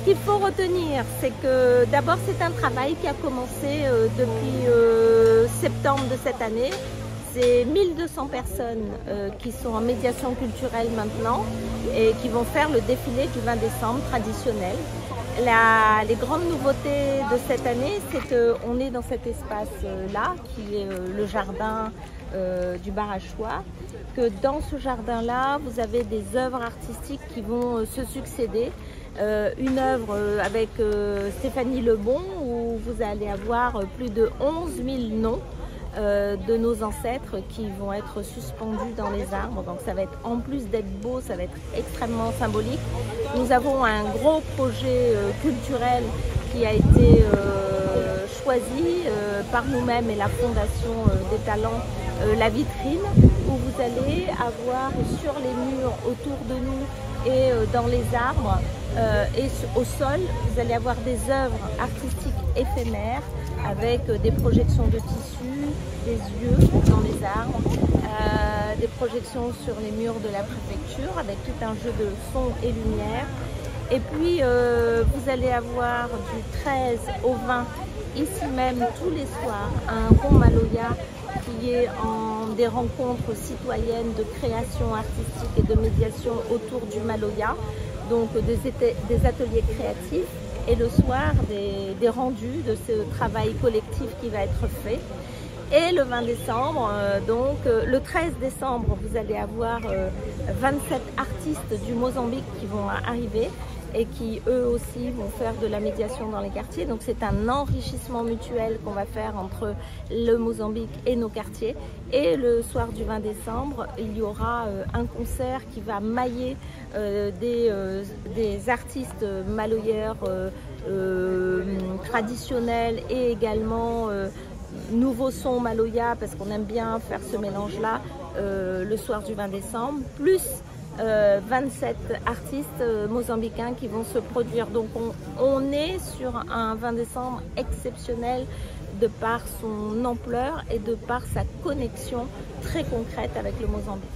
Ce qu'il faut retenir, c'est que d'abord c'est un travail qui a commencé depuis septembre de cette année. C'est 1200 personnes qui sont en médiation culturelle maintenant et qui vont faire le défilé du 20 décembre traditionnel. Les grandes nouveautés de cette année, c'est qu'on est dans cet espace-là, qui est le jardin du bar à choix, que dans ce jardin-là, vous avez des œuvres artistiques qui vont se succéder. Une œuvre avec Stéphanie Lebon, où vous allez avoir plus de 11 000 noms de nos ancêtres qui vont être suspendus dans les arbres. Donc ça va être, en plus d'être beau, ça va être extrêmement symbolique. Nous avons un gros projet culturel qui a été choisi par nous-mêmes et la Fondation des Talents, la vitrine, où vous allez avoir sur les murs autour de nous et dans les arbres et au sol, vous allez avoir des œuvres artistiques éphémères avec des projections de tissus, des yeux dans les arbres, des projections sur les murs de la préfecture avec tout un jeu de son et lumière. Et puis vous allez avoir du 13 au 20, ici même tous les soirs, un rond Maloya qui est en des rencontres citoyennes de création artistique et de médiation autour du Maloya, donc des ateliers créatifs, et le soir des rendus de ce travail collectif qui va être fait. Et le 20 décembre, donc le 13 décembre, vous allez avoir 27 artistes du Mozambique qui vont arriver et qui eux aussi vont faire de la médiation dans les quartiers. Donc c'est un enrichissement mutuel qu'on va faire entre le Mozambique et nos quartiers. Et le soir du 20 décembre, il y aura un concert qui va mailler des artistes maloyeurs traditionnels et également nouveaux sons maloya, parce qu'on aime bien faire ce mélange-là le soir du 20 décembre, plus 27 artistes mozambicains qui vont se produire. Donc on est sur un 20 décembre exceptionnel de par son ampleur et de par sa connexion très concrète avec le Mozambique.